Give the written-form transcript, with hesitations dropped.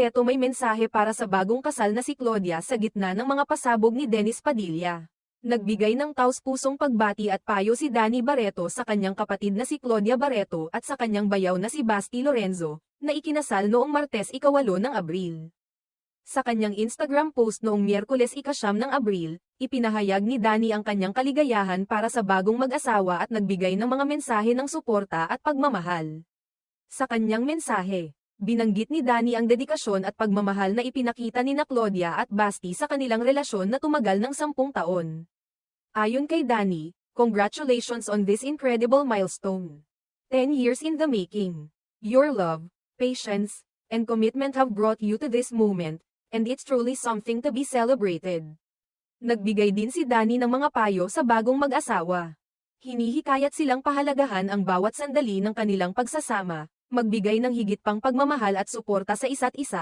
Barreto may mensahe para sa bagong kasal na si Claudia sa gitna ng mga pasabog ni Dennis Padilla. Nagbigay ng taos-pusong pagbati at payo si Danny Barreto sa kanyang kapatid na si Claudia Barreto at sa kanyang bayaw na si Basti Lorenzo, na ikinasal noong Martes 8 ng Abril. Sa kanyang Instagram post noong Miyerkules 9 ng Abril, ipinahayag ni Danny ang kanyang kaligayahan para sa bagong mag-asawa at nagbigay ng mga mensahe ng suporta at pagmamahal. Sa kanyang mensahe, binanggit ni Danny ang dedikasyon at pagmamahal na ipinakita ni Claudia at Basti sa kanilang relasyon na tumagal ng 10 taon. Ayon kay Danny, "Congratulations on this incredible milestone. 10 years in the making. Your love, patience, and commitment have brought you to this moment, and it's truly something to be celebrated." Nagbigay din si Danny ng mga payo sa bagong mag-asawa. Hinihikayat silang pahalagahan ang bawat sandali ng kanilang pagsasama, magbigay ng higit pang pagmamahal at suporta sa isa't isa,